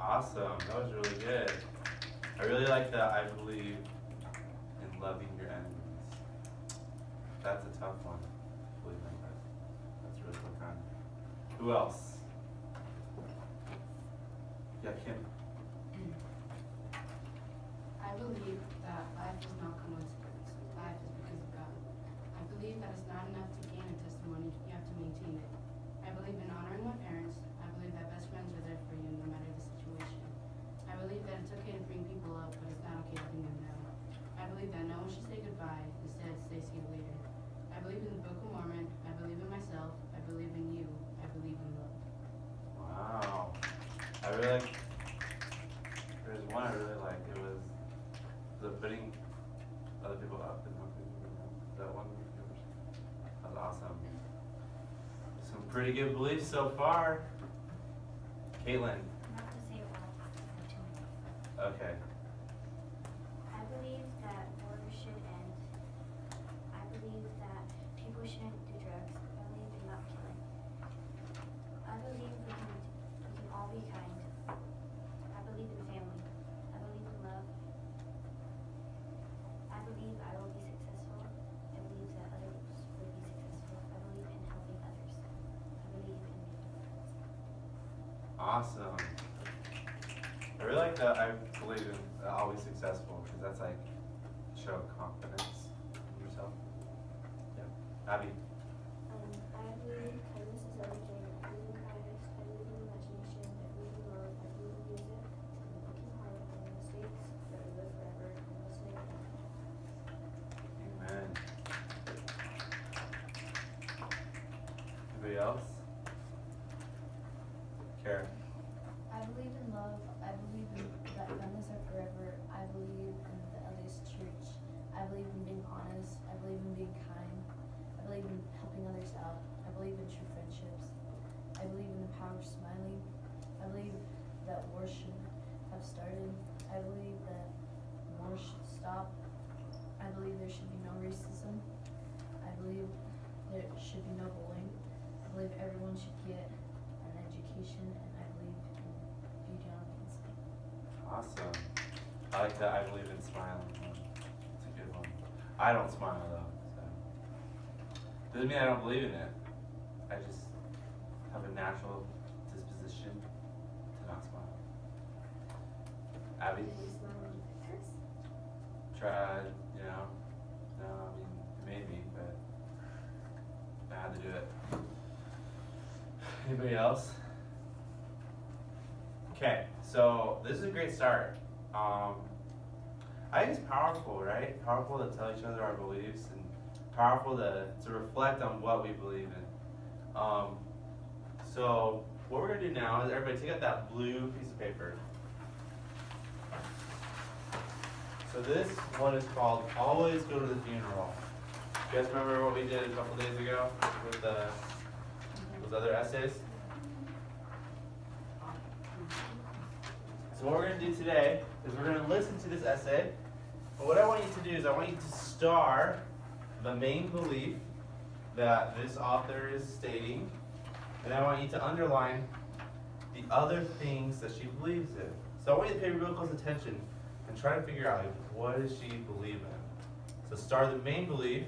Awesome. That was really good. I really like that I believe in loving your enemies. That's a tough one. Believe in that. That's really profound. Who else? Yeah, Kim. I believe that life is not coincidence. Life is because of God. I believe that it's not enough to gain a testimony, you have to maintain it. I believe in honoring my parents. I believe that best friends are there for you no matter the situation. I believe that it's okay to bring people up, but it's not okay to bring them down. I believe that no one should say goodbye, instead say see you later. I believe in the Book of Mormon. I believe in myself. I believe in you. I believe in love. Wow. I really like, there's one I really like. It was the putting other people up and not putting people down. That one. That was awesome. Some pretty good beliefs so far. Caitlin. Not to say it while talking to me. Okay. I believe that war should end. I believe that people shouldn't do drugs. I believe in not killing. I believe we can all be kind. I believe in family. I believe in love. I believe I will be successful. I believe that others will be successful. I believe in helping others. I believe in making friends. Awesome. I really like that I believe in always successful because that's like show confidence in yourself. Yeah. Abby. I believe kindness is everything. I believe in kindness. I believe in imagination. I believe in love. I believe in music. And working hard and mistakes that we live forever and listening. Amen. Anybody else? Karen. I believe in love. I believe in that families are forever. I believe in the LDS Church. I believe in being honest. I believe in being kind. I believe in helping others out. I believe in true friendships. I believe in the power of smiling. I believe that war should have started. I believe that war should stop. I believe there should be no racism. I believe there should be no bullying. I believe everyone should get an education, and I believe in beauty on the inside. Awesome. I like that I believe in smiling. It's a good one. I don't smile though, so doesn't mean I don't believe in it. I just have a natural disposition to not smile. Abby? Do you smile when you pictures? Tried, you know. No, I mean maybe, but I had to do it. Anybody else? Okay, so this is a great start. I think it's powerful, right? Powerful to tell each other our beliefs and powerful to reflect on what we believe in. So what we're gonna do now is everybody take out that blue piece of paper. So this one is called Always Go to the Funeral. You guys remember what we did a couple days ago with those other essays? So what we're going to do today is we're going to listen to this essay. But what I want you to do is I want you to star the main belief that this author is stating. And I want you to underline the other things that she believes in. So I want you to pay real close attention and try to figure out, like, what does she believe in? So star the main belief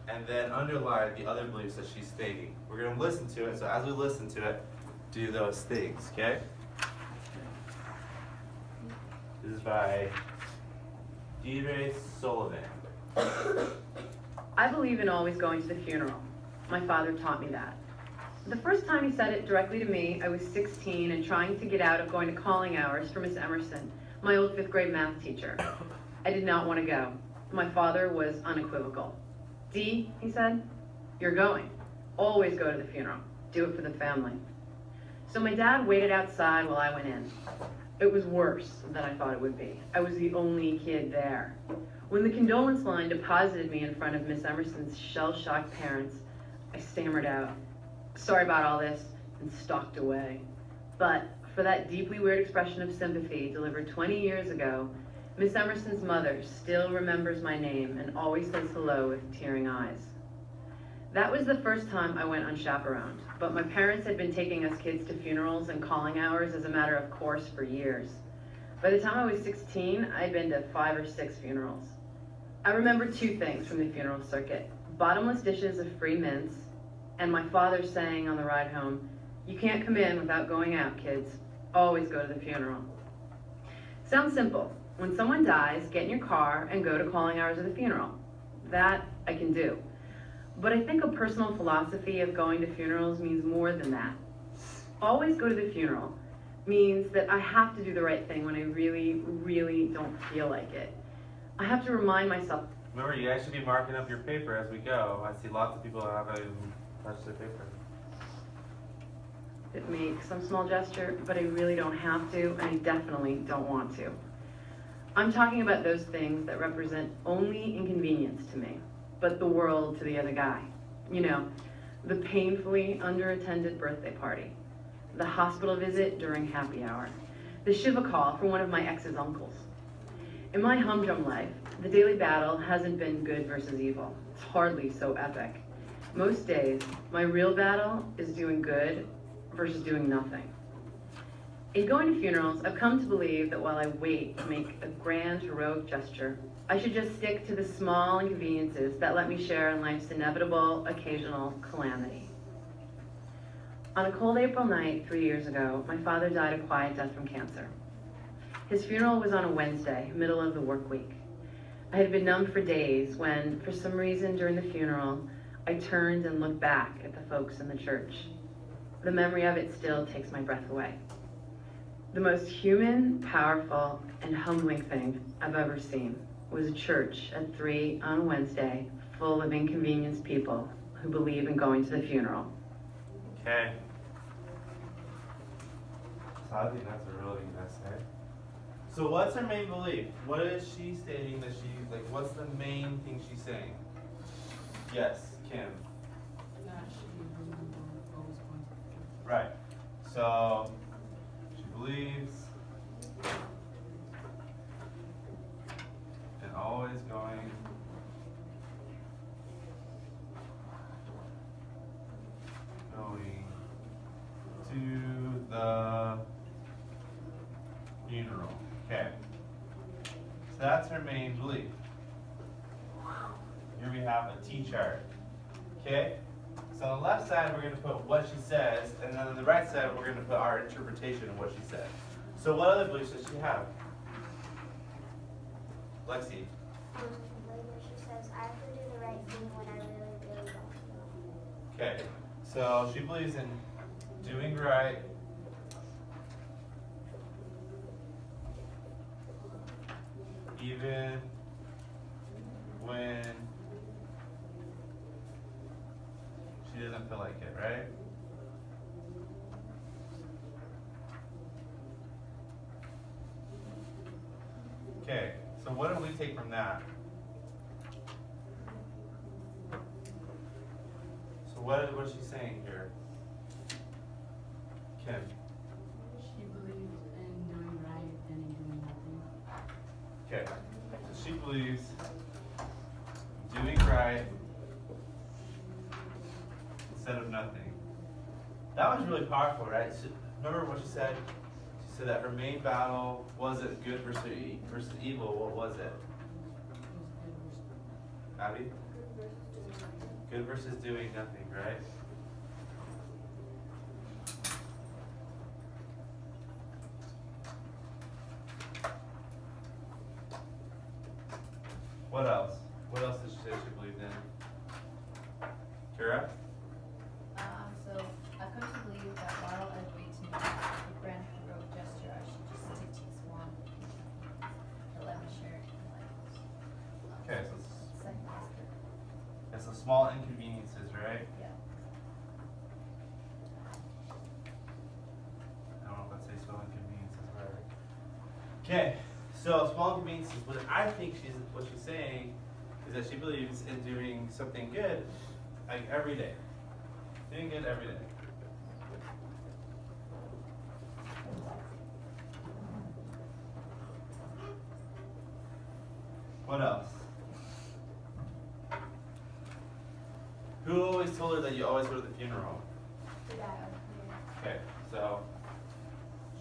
and then underline the other beliefs that she's stating. We're going to listen to it, so as we listen to it, do those things, okay? This is by Deidre Sullivan. I believe in always going to the funeral. My father taught me that. The first time he said it directly to me, I was 16 and trying to get out of going to calling hours for Miss Emerson, my old 5th grade math teacher. I did not want to go. My father was unequivocal. Dee, he said, you're going. Always go to the funeral. Do it for the family. So my dad waited outside while I went in. It was worse than I thought it would be. I was the only kid there. When the condolence line deposited me in front of Miss Emerson's shell-shocked parents, I stammered out, sorry about all this, and stalked away. But for that deeply weird expression of sympathy delivered 20 years ago, Miss Emerson's mother still remembers my name and always says hello with tearing eyes. That was the first time I went unchaperoned. but my parents had been taking us kids to funerals and calling hours as a matter of course for years. By the time I was 16, I'd been to 5 or 6 funerals. I remember 2 things from the funeral circuit: bottomless dishes of free mints, and my father saying on the ride home, "You can't come in without going out, kids. Always go to the funeral." Sounds simple. When someone dies, get in your car and go to calling hours of the funeral. That I can do. But I think a personal philosophy of going to funerals means more than that. Always go to the funeral means that I have to do the right thing when I really, really don't feel like it. I have to remind myself. Remember, you guys should be marking up your paper as we go. I see lots of people that haven't even touched their paper. It makes some small gesture, but I really don't have to, and I definitely don't want to. I'm talking about those things that represent only inconvenience to me, but the world to the other guy. You know, the painfully underattended birthday party, the hospital visit during happy hour, the Shiva call from one of my ex's uncles. In my humdrum life, the daily battle hasn't been good versus evil. It's hardly so epic. Most days, my real battle is doing good versus doing nothing. In going to funerals, I've come to believe that while I wait to make a grand, heroic gesture, I should just stick to the small inconveniences that let me share in life's inevitable, occasional calamity. On a cold April night 3 years ago, my father died a quiet death from cancer. His funeral was on a Wednesday, middle of the work week. I had been numb for days when, for some reason during the funeral, I turned and looked back at the folks in the church. The memory of it still takes my breath away. The most human, powerful, and humbling thing I've ever seen was a church at 3 on a Wednesday full of inconvenienced people who believe in going to the funeral. Okay. So I think that's a really good essay. So what's her main belief? What is she stating that she's like? What's the main thing she's saying? Yes, Kim. That she believes in always going to the funeral. Right. So she believes in always going to the funeral. Okay. So that's her main belief. Here we have a T-chart. Okay? So on the left side, we're going to put what she says, and then on the right side, we're going to put our interpretation of what she said. So what other beliefs does she have? Lexi. Later she says, I have to do the right thing when I really, really don't know. Okay. So she believes in doing right, even when she doesn't feel like it, right? Okay, so what do we take from that? So what is she saying here? Kim. She believes in doing right and in doing nothing. Okay, so she believes doing right instead of nothing. That was really powerful, right? So remember what she said? She said that her main battle wasn't good versus evil. What was it? Abby? Good versus doing nothing, right? What else? What else did she say she believed in? Kira? So I've come to believe that while I wait to make a grand heroic gesture, I should just stick to a small that let me share it in life. Okay, so Second master. it's the small inconveniences, right? Yeah. I don't know if I'd say small inconveniences, right? Okay, so small inconveniences. What I think what she's saying is that she believes in doing something good, like every day. Doing good every day. What else? Who always told her that you always go to the funeral? The Okay, so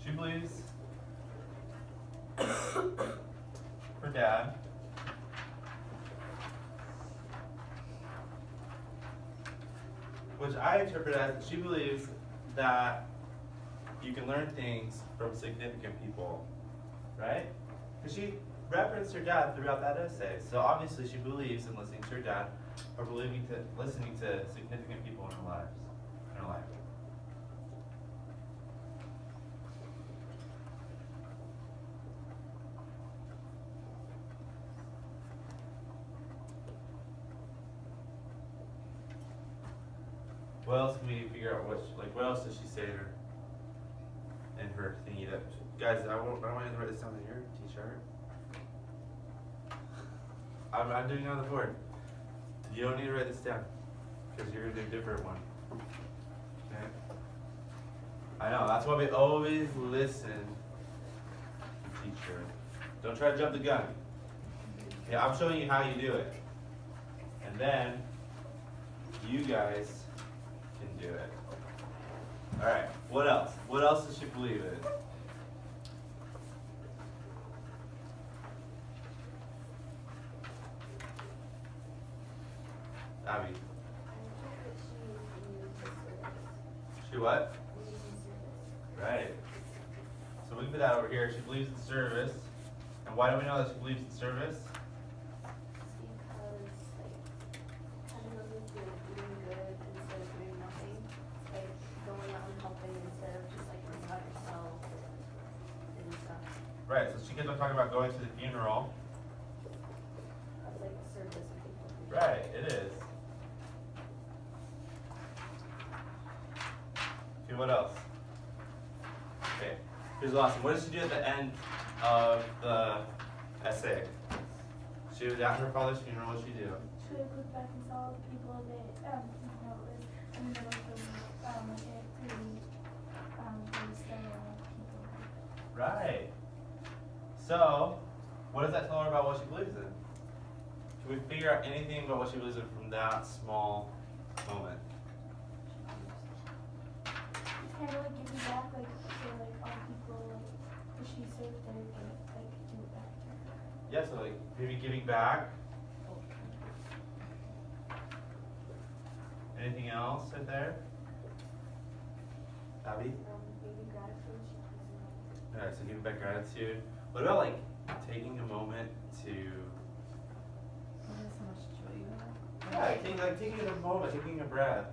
she believes her dad which I interpret as she believes that you can learn things from significant people, right? Because she referenced her dad throughout that essay, so obviously she believes in listening to her dad or listening to significant people in her life. What else can we figure out? What else does she say in her thingy? That guys, I don't want you to write this down in your t-shirt. I'm doing it on the board. You don't need to write this down because you're gonna do a different one. Okay. I know. That's why we always listen to teacher. Don't try to jump the gun. Okay, I'm showing you how you do it, and then you guys can do it. All right. What else? What else does she believe in? Abby. She what? Right. So we can put that over here. She believes in service. And why do we know that she believes in service? Because, kind of knows if you're doing good instead of doing nothing. Like, going out and helping instead of just, like, worrying about yourself and stuff. Right. So she kept on talking about going to the funeral. Of, like, service and people. Right. It is. Okay, what else? Okay. Here's the last one. What did she do at the end of the essay? She was at her father's funeral. What did she do? She would look back and saw the people that, it was in the middle of the, activity, was the people. Right. So, what does that tell her about what she believes in? Can we figure out anything about what she believes in from that small moment? Kind of like giving back, like, to, like, all people, like, that she served there, like, do it back to her. Yeah, so like maybe giving back. Anything else right there? Abby? Maybe gratitude. Alright, so giving back gratitude. What about like taking a moment to so much joy you have. yeah, taking a moment, taking a breath.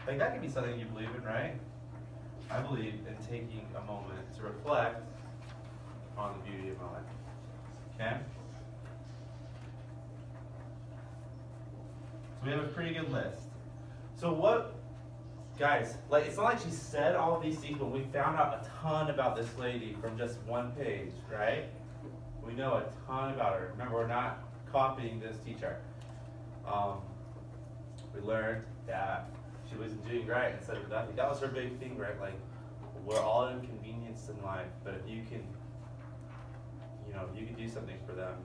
Like that could be something you believe in, right? I believe in taking a moment to reflect on the beauty of my life. Okay? So we have a pretty good list. So what, guys, like it's not like she said all of these things, but we found out a ton about this lady from just one page, right? We know a ton about her. Remember, we're not copying this teacher. We learned that she was doing right instead of nothing. That was her big thing, right? Like, we're all inconvenienced in life, but if you can, you can do something for them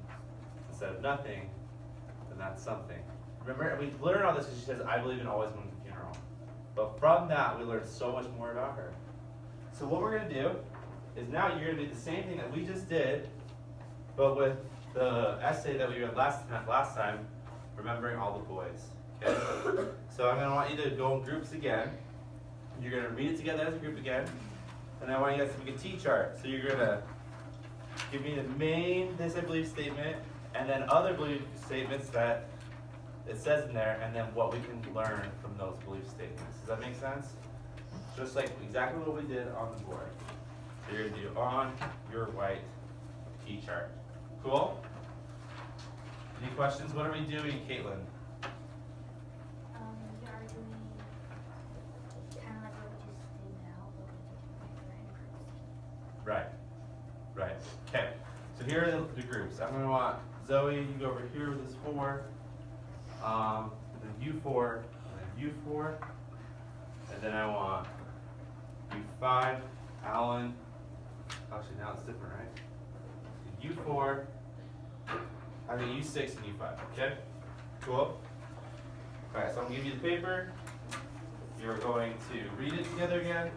instead of nothing, then that's something. Remember, we learned all this because she says, I believe in always going to the funeral. But from that, we learned so much more about her. So what we're going to do is now you're going to do the same thing that we just did, but with the essay that we read last time, remembering all the boys. Okay? So I'm going to want you to go in groups again. You're going to read it together as a group again. And I want you guys to make a T-chart. So you're going to give me the main this I believe statement, and then other belief statements that it says in there, and then what we can learn from those belief statements. Does that make sense? Just like exactly what we did on the board. So you're going to do on your white T-chart. Cool? Any questions? What are we doing, Caitlin? We are doing kind of like what we just did now, but we're taking groups. Right. Right. Okay. So here are the groups. I'm going to want Zoe, you go over here with this 4. And then you 4, and then you 4. And then I want you 5, Alan. Actually, now it's different, right? You 4. I mean, you 6 and you 5. Okay? Cool? Alright, so I'm going to give you the paper. You're going to read it together again.